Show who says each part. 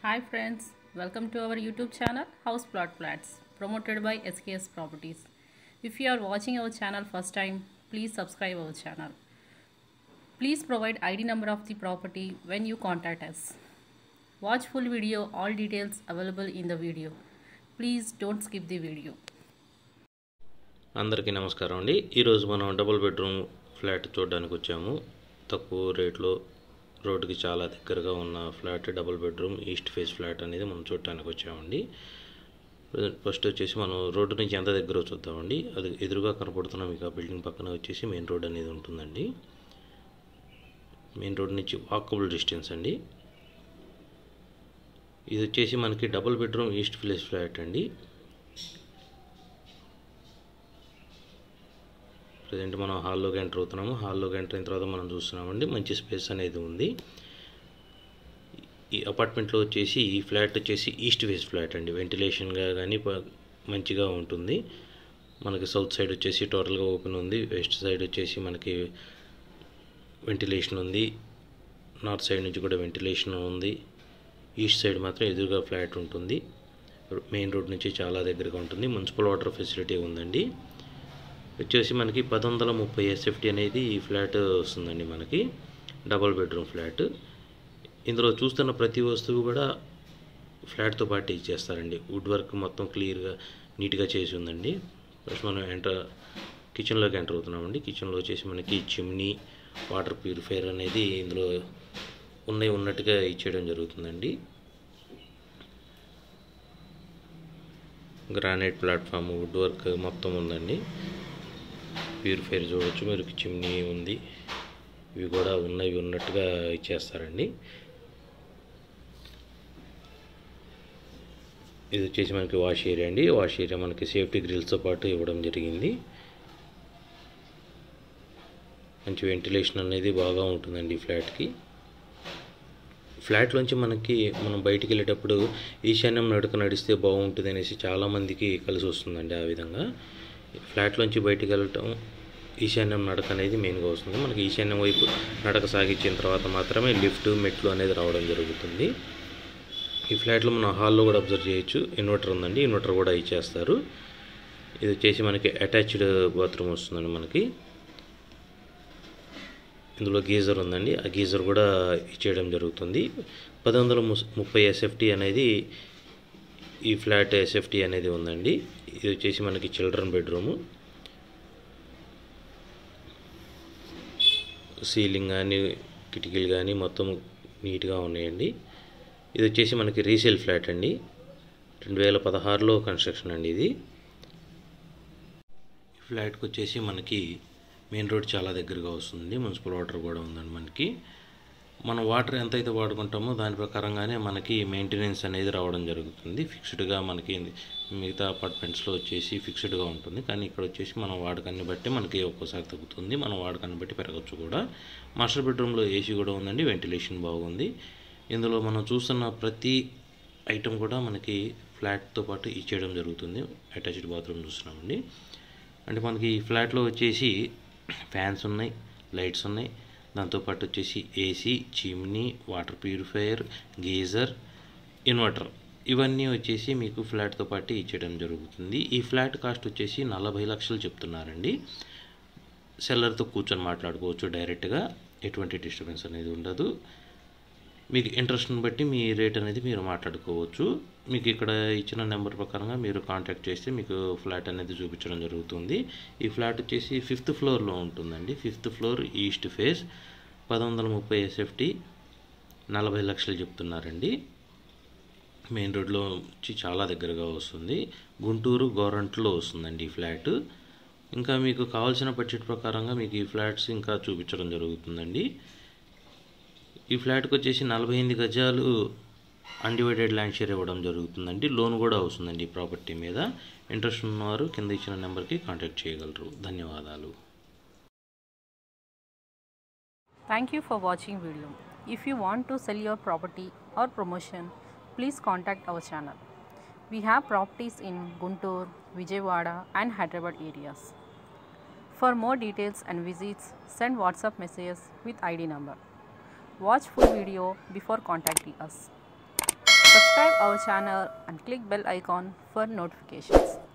Speaker 1: Hi friends, welcome to our YouTube channel House Plot Flats promoted by SKS Properties. If you are watching our channel first time, please subscribe our channel. Please provide ID number of the property when you contact us. Watch full video, all details available in the video. Please don't skip the video.
Speaker 2: అందరికీ నమస్కారం అండి. ఈరోజు మనం double bedroom flat చూడడానికి వచ్చాము. తక్కువ రేట్లో రోడ్డుకి చాలా దగ్గరగా ఉన్న flat double bedroom east face flat అనేది మనం చూడడానికి వచ్చామండి. ఫస్ట్ వచ్చేసి మనం రోడ్డు నుంచి ఎంత దగ్గర చూద్దామండి. అది ఎదురుగా కనపడుతున్న మీకు ఆ బిల్డింగ్ పక్కన వచ్చేసి మెయిన్ రోడ్ అనేది ఉంటుందండి. మెయిన్ రోడ్ నుంచి వాకబుల్ డిస్టెన్స్ అండి. ఇది వచ్చేసి మనకి double bedroom east face flat అండి. ప్రజెంట్ మనం హాల్లోకి ఎంటర్ అవుతున్నాము. హాల్లోకి ఎంటర్ అయిన తర్వాత మనం చూస్తున్నామండి మంచి స్పేస్ అనేది ఉంది. ఈ అపార్ట్మెంట్లో వచ్చేసి ఈ ఫ్లాట్ వచ్చేసి ఈస్ట్ ఫేస్ ఫ్లాట్ అండి. వెంటిలేషన్గా కానీ మంచిగా ఉంటుంది. మనకి సౌత్ సైడ్ వచ్చేసి టోటల్గా ఓపెన్ ఉంది. వెస్ట్ సైడ్ వచ్చేసి మనకి వెంటిలేషన్ ఉంది. నార్త్ సైడ్ నుంచి కూడా వెంటిలేషన్ ఉంది. ఈస్ట్ సైడ్ మాత్రం ఎదురుగా ఫ్లాట్ ఉంటుంది. మెయిన్ రోడ్ నుంచి చాలా దగ్గరగా ఉంటుంది. మున్సిపల్ వాటర్ ఫెసిలిటీ ఉందండి. వచ్చేసి మనకి 1030 SFT అనేది ఈ ఫ్లాట్ వస్తుందండి. మనకి డబుల్ బెడ్రూమ్ ఫ్లాట్. ఇందులో చూస్తున్న ప్రతి వస్తువు కూడా ఫ్లాట్తో పాటు ఇచ్చేస్తారండి. వుడ్ వర్క్ మొత్తం క్లియర్గా నీట్గా చేసి ఉందండి. ఫస్ట్ మనం కిచెన్లోకి ఎంటర్ అవుతున్నామండి. కిచెన్లో వచ్చేసి మనకి చిమ్నీ, వాటర్ ప్యూరిఫైయర్ అనేది ఇందులో ఉన్నట్టుగా ఇచ్చేయడం జరుగుతుందండి. గ్రానైట్ ప్లాట్ఫామ్, వుడ్ వర్క్ మొత్తం ఉందండి. ప్యూరిఫైర్ చూడవచ్చు మీరు, చిమ్నీ ఉంది. ఇవి కూడా ఉన్నట్టుగా ఇచ్చేస్తారండి. ఇది వచ్చేసి మనకి వాష్ ఏరియా అండి. వాష్ ఏరియా మనకి సేఫ్టీ గ్రిల్స్తో పాటు ఇవ్వడం జరిగింది. మంచి వెంటిలేషన్ అనేది బాగా ఉంటుందండి ఈ ఫ్లాట్కి. ఫ్లాట్లోంచి మనం బయటికి వెళ్ళేటప్పుడు ఈశాన్యం నడిస్తే బాగుంటుంది అనేసి చాలామందికి కలిసి వస్తుందండి. ఆ విధంగా ఫ్లాట్లోంచి బయటికి వెళ్ళటం ఈశాన్యం నడక అనేది మెయిన్గా వస్తుంది. మనకి ఈశాన్యం వైపు నడక సాగించిన తర్వాత మాత్రమే లిఫ్ట్, మెట్లు అనేది రావడం జరుగుతుంది. ఈ ఫ్లాట్లో మనం హాల్లో కూడా అబ్జర్వ్ చేయొచ్చు. ఇన్వర్టర్ ఉందండి. ఇన్వర్టర్ కూడా ఇచ్చేస్తారు. ఇది వచ్చేసి మనకి అటాచ్డ్ బాత్రూమ్ వస్తుందండి. మనకి ఇందులో గీజర్ ఉందండి. ఆ గీజర్ కూడా ఇచ్చేయడం జరుగుతుంది. 1130 SFT అనేది ఈ ఫ్లాట్ SFT అనేది ఉందండి. ఇది వచ్చేసి మనకి చిల్డ్రన్ బెడ్రూము. సీలింగ్ కానీ కిటికీలు కానీ మొత్తం నీట్గా ఉన్నాయండి. ఇది వచ్చేసి మనకి రీసేల్ ఫ్లాట్ అండి. 2016లో కన్స్ట్రక్షన్ అండి ఇది. ఫ్లాట్కి వచ్చేసి మనకి మెయిన్ రోడ్ చాలా దగ్గరగా వస్తుంది. మున్సిపల్ వాటర్ కూడా ఉందండి. మనం వాటర్ ఎంతైతే వాడుకుంటామో దాని ప్రకారంగానే మనకి మెయింటెనెన్స్ అనేది రావడం జరుగుతుంది. ఫిక్స్డ్గా మనకి మిగతా అపార్ట్మెంట్స్లో వచ్చేసి ఫిక్స్డ్గా ఉంటుంది. కానీ ఇక్కడ వచ్చేసి మనం వాడకాన్ని బట్టి మనకి ఒక్కోసారి తగ్గుతుంది. మనం వాడకాన్ని బట్టి పెరగచ్చు కూడా. మాస్టర్ బెడ్రూమ్లో AC కూడా ఉందండి. వెంటిలేషన్ బాగుంది. ఇందులో మనం చూస్తున్న ప్రతి ఐటెం కూడా మనకి ఫ్లాట్తో పాటు ఇచ్చేయడం జరుగుతుంది. అటాచ్డ్ బాత్రూమ్ చూస్తున్నామండి. అంటే మనకి ఈ ఫ్లాట్లో వచ్చేసి ఫ్యాన్స్ ఉన్నాయి, లైట్స్ ఉన్నాయి. దాంతోపాటు వచ్చేసి AC, chimney, water purifier, geyser, inverter ఇవన్నీ వచ్చేసి మీకు ఫ్లాట్తో పాటు ఇచ్చేయడం జరుగుతుంది. ఈ ఫ్లాట్ కాస్ట్ వచ్చేసి 40 లక్షలు చెప్తున్నారండి. సెల్లర్తో కూర్చొని మాట్లాడుకోవచ్చు డైరెక్ట్గా. ఎటువంటి డిస్టర్బెన్స్ అనేది ఉండదు. మీకు ఇంట్రెస్ట్ని బట్టి మీ రేట్ అనేది మీరు మాట్లాడుకోవచ్చు. మీకు ఇక్కడ ఇచ్చిన నెంబర్ ప్రకారంగా మీరు కాంటాక్ట్ చేస్తే మీకు ఫ్లాట్ అనేది చూపించడం జరుగుతుంది. ఈ ఫ్లాట్ వచ్చేసి 5th ఫ్లోర్లో ఉంటుందండి. 5th floor east face, 1130 SFT, 40 లక్షలు చెప్తున్నారండి. మెయిన్ రోడ్లో వచ్చి చాలా దగ్గరగా వస్తుంది. గుంటూరు గవర్నమెంట్లో వస్తుందండి ఈ ఫ్లాట్. ఇంకా మీకు కావాల్సిన బడ్జెట్ ప్రకారంగా మీకు ఈ ఫ్లాట్స్ ఇంకా చూపించడం జరుగుతుందండి. ఈ ఫ్లాట్కి వచ్చేసి 48 గజాలు అన్డివైడెడ్ ల్యాండ్ షేర్ ఇవ్వడం జరుగుతుందండి. లోన్ కూడా వస్తుందండి ఈ ప్రాపర్టీ మీద. ఇంట్రెస్ట్ ఉన్నవారు కింద ఇచ్చిన నెంబర్కి కాంటాక్ట్ చేయగలరు. ధన్యవాదాలు.
Speaker 1: Thank you for watching video. If you want to sell your property or promotion, please contact our channel. We have properties in Guntur, Vijayawada and Hyderabad areas. For more details and visits, send WhatsApp messages with ID number. Watch full video before contacting us. Subscribe our channel and click bell icon for notifications.